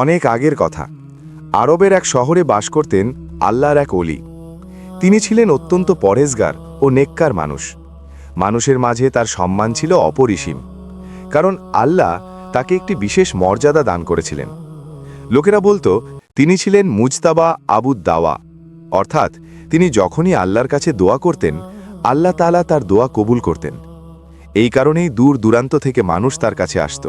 অনেক আগের কথা। আরবের এক শহরে বাস করতেন আল্লাহর এক অলি। তিনি ছিলেন অত্যন্ত পরেজগার ও নেককার মানুষ। মানুষের মাঝে তার সম্মান ছিল অপরিসীম, কারণ আল্লাহ তাকে একটি বিশেষ মর্যাদা দান করেছিলেন। লোকেরা বলতো তিনি ছিলেন মুজতাবা আবুদ দাওয়া, অর্থাৎ তিনি যখনই আল্লাহর কাছে দোয়া করতেন আল্লাহ তাআলা তার দোয়া কবুল করতেন। এই কারণেই দূর দূরান্ত থেকে মানুষ তার কাছে আসত।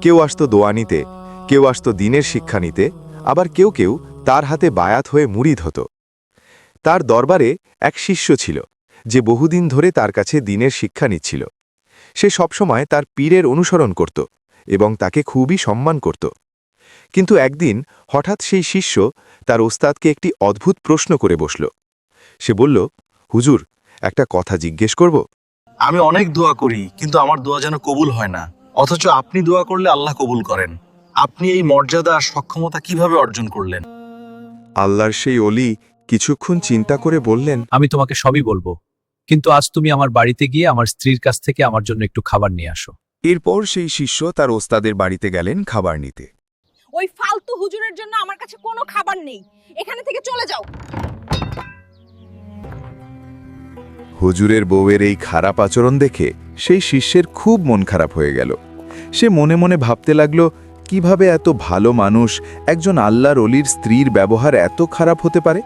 কেউ আসত দোয়া নিতে, কেউ আসত দ্বীনের শিক্ষা নিতে, আবার কেউ কেউ তার হাতে বায়াত হয়ে মুরিদ হতো। তার দরবারে এক শিষ্য ছিল যে বহুদিন ধরে তার কাছে দ্বীনের শিক্ষা নিচ্ছিল। সে সবসময় তার পীরের অনুসরণ করত এবং তাকে খুবই সম্মান করত। কিন্তু একদিন হঠাৎ সেই শিষ্য তার ওস্তাদকে একটি অদ্ভুত প্রশ্ন করে বসল। সে বলল, হুজুর, একটা কথা জিজ্ঞেস করব? আমি অনেক দোয়া করি, কিন্তু আমার দোয়া যেন কবুল হয় না, অথচ আপনি দোয়া করলে আল্লাহ কবুল করেন। আপনি এই মর্যাদা আর সক্ষমতা কিভাবে অর্জন করলেন? আল্লাহর সেই অলি কিছুক্ষণ চিন্তা করে বললেন, আমি তোমাকে সবই বলবো, কিন্তু আজ তুমি আমার বাড়িতে গিয়ে আমার স্ত্রীর কাছ থেকে আমার জন্য একটু খাবার নিয়ে আসো। এরপর সেই শিষ্য তার ওস্তাদের বাড়িতে গেলেন খাবার নিতে। ওই ফালতু হুজুরের জন্য আমার কাছে কোনো খাবার নেই, এখানে থেকে চলে যাও। হুজুরের বউয়ের এই খারাপ আচরণ দেখে সেই শিষ্যের খুব মন খারাপ হয়ে গেল। সে মনে মনে ভাবতে লাগল, কিভাবে এত ভালো মানুষ একজন আল্লাহর অলির স্ত্রীর ব্যবহার এত খারাপ হতে পারে।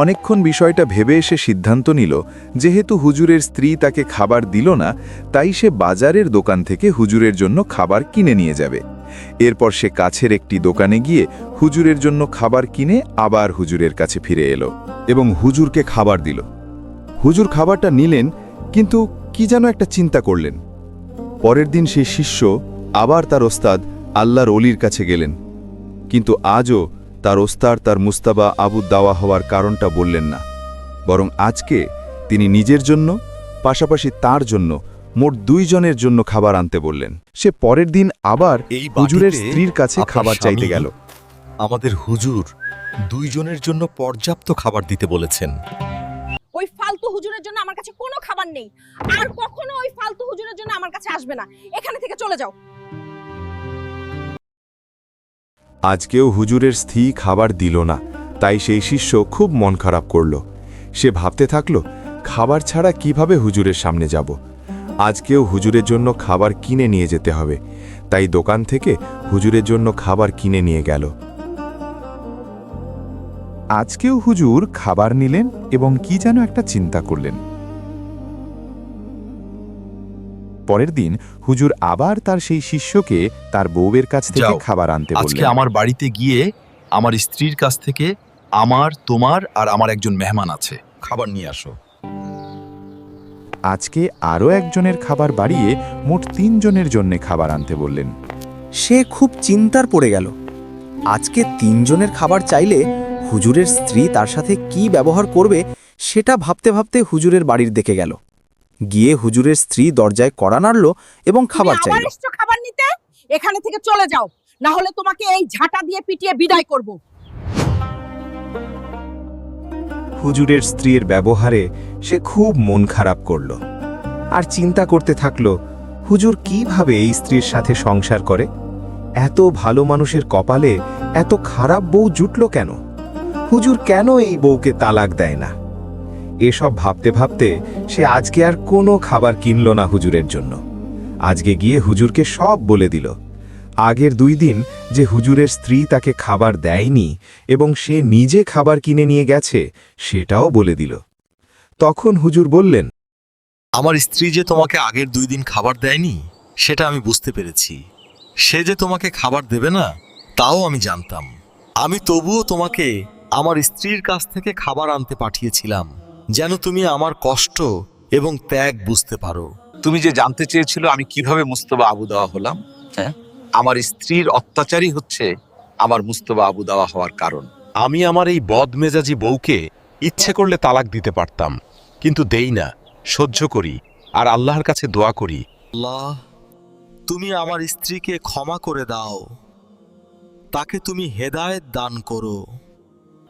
অনেকক্ষণ বিষয়টা ভেবে সে সিদ্ধান্ত নিল, যেহেতু হুজুরের স্ত্রী তাকে খাবার দিল না, তাই সে বাজারের দোকান থেকে হুজুরের জন্য খাবার কিনে নিয়ে যাবে। এরপর সে কাছের একটি দোকানে গিয়ে হুজুরের জন্য খাবার কিনে আবার হুজুরের কাছে ফিরে এলো এবং হুজুরকে খাবার দিল। হুজুর খাবারটা নিলেন, কিন্তু কি যেন একটা চিন্তা করলেন। পরের দিন সেই শিষ্য আবার তার ওস্তাদ আল্লাহর অলির কাছে গেলেন, কিন্তু আজও তার ওস্তাদ তার মুস্তাবা আবুদ দাওয়া হওয়ার কারণটা বললেন না, বরং আজকে তিনি নিজের জন্য পাশাপাশি তার জন্য মোট 2 জনের জন্য খাবার আনতে বললেন। সে পরের দিন আবার হুজুরের স্ত্রীর কাছে খাবার চাইতে গেল। আমাদের হুজুর 2 জনের জন্য পর্যাপ্ত খাবার দিতে বলেছেন। ওই ফালতু হুজুরের জন্য আমার কাছে কোনো খাবার নেই, আর কখনো ওই ফালতু হুজুরের জন্য আমার কাছে আসবে না, এখানে থেকে চলে যাও। আজকেও হুজুরের স্ত্রী খাবার দিল না, তাই সেই শিষ্য খুব মন খারাপ করল। সে ভাবতে থাকল, খাবার ছাড়া কিভাবে হুজুরের সামনে যাব। আজকেও হুজুরের জন্য খাবার কিনে নিয়ে যেতে হবে। তাই দোকান থেকে হুজুরের জন্য খাবার কিনে নিয়ে গেল। আজকেও হুজুর খাবার নিলেন এবং কি যেন একটা চিন্তা করলেন। পরের দিন হুজুর আবার তার সেই শিষ্যকে তার বউয়ের কাছ থেকে যাও, খাবার আনতে আজকে বললেন। আমার বাড়িতে গিয়ে আমার স্ত্রীর কাছ থেকে আমার, তোমার আর আমার একজন মেহমান আছে, খাবার নিয়ে আসো। আজকে আরও একজনের খাবার বাড়িয়ে মোট 3 জনের জন্য খাবার আনতে বললেন। সে খুব চিন্তার পড়ে গেল। আজকে 3 জনের খাবার চাইলে হুজুরের স্ত্রী তার সাথে কি ব্যবহার করবে সেটা ভাবতে ভাবতে হুজুরের বাড়ির দিকে গেল। গিয়ে হুজুরের স্ত্রী দরজায় কড়া নাড়ল এবং খাবার তুমি আবার চাইল। এসছো খাবার নিতে, এখানে থেকে চলে যাও, না হলে তোমাকে এই ঝাঁটা দিয়ে পিটিয়ে বিদায় করব। হুজুরের স্ত্রীর ব্যবহারে সে খুব মন খারাপ করল আর চিন্তা করতে থাকল, হুজুর কিভাবে এই স্ত্রীর সাথে সংসার করে। এত ভালো মানুষের কপালে এত খারাপ বউ জুটল কেন? হুজুর কেন এই বউকে তালাক দেয় না? এসব ভাবতে ভাবতে সে আজকে আর কোনো খাবার কিনল না হুজুরের জন্য। আজকে গিয়ে হুজুরকে সব বলে দিল। আগের 2 দিন যে হুজুরের স্ত্রী তাকে খাবার দেয়নি এবং সে নিজে খাবার কিনে নিয়ে গেছে সেটাও বলে দিল। তখন হুজুর বললেন, আমার স্ত্রী যে তোমাকে আগের 2 দিন খাবার দেয়নি সেটা আমি বুঝতে পেরেছি। সে যে তোমাকে খাবার দেবে না তাও আমি জানতাম। আমি তবুও তোমাকে আমার স্ত্রীর কাছ থেকে খাবার আনতে পাঠিয়েছিলাম, যেন তুমি আমার কষ্ট এবং ত্যাগ বুঝতে পারো। তুমি যে জানতে চেয়েছিল আমি কিভাবে মুস্তফা আবু দাওয়া হলাম, হ্যাঁ, আমার স্ত্রীর অত্যাচারই হচ্ছে আমার মুস্তফা আবু দাওয়া হওয়ার কারণ। আমি আমার এই বদমেজাজি বউকে ইচ্ছে করলে তালাক দিতে পারতাম, কিন্তু দেই না, সহ্য করি আর আল্লাহর কাছে দোয়া করি। আল্লাহ, তুমি আমার স্ত্রীকে ক্ষমা করে দাও, তাকে তুমি হেদায়েত দান করো।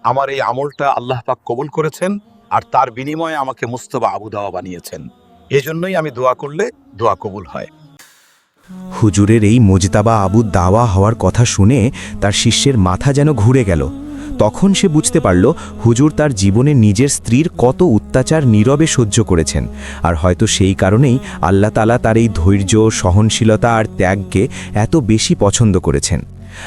আমার এই আমলটা আল্লাহ পাক কবুল করেছেন আর তার বিনিময়ে আমাকে মুস্তফা আবু দাওয়া বানিয়েছেন। এজন্যই আমি দোয়া করলে দোয়া কবুল হয়। হুজুরের এই মুজতাবা আবু দাওয়া হওয়ার কথা শুনে তার শিষ্যের মাথা যেন ঘুরে গেল। তখন সে বুঝতে পারল হুজুর তার জীবনে নিজের স্ত্রীর কত অত্যাচার নীরবে সহ্য করেছেন, আর হয়তো সেই কারণেই আল্লাহ তাআলা তার এই ধৈর্য, সহনশীলতা আর ত্যাগকে এত বেশি পছন্দ করেছেন।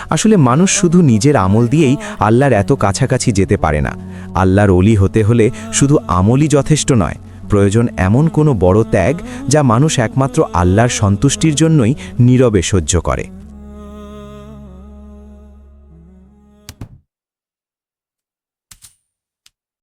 আসলে মানুষ শুধু নিজের আমল দিয়েই আল্লাহর এত কাছাকাছি যেতে পারে না। আল্লাহর ওলি হতে হলে শুধু আমলই যথেষ্ট নয়, প্রয়োজন এমন কোনো বড় ত্যাগ যা মানুষ একমাত্র আল্লাহর সন্তুষ্টির জন্যই নীরবে সহ্য করে।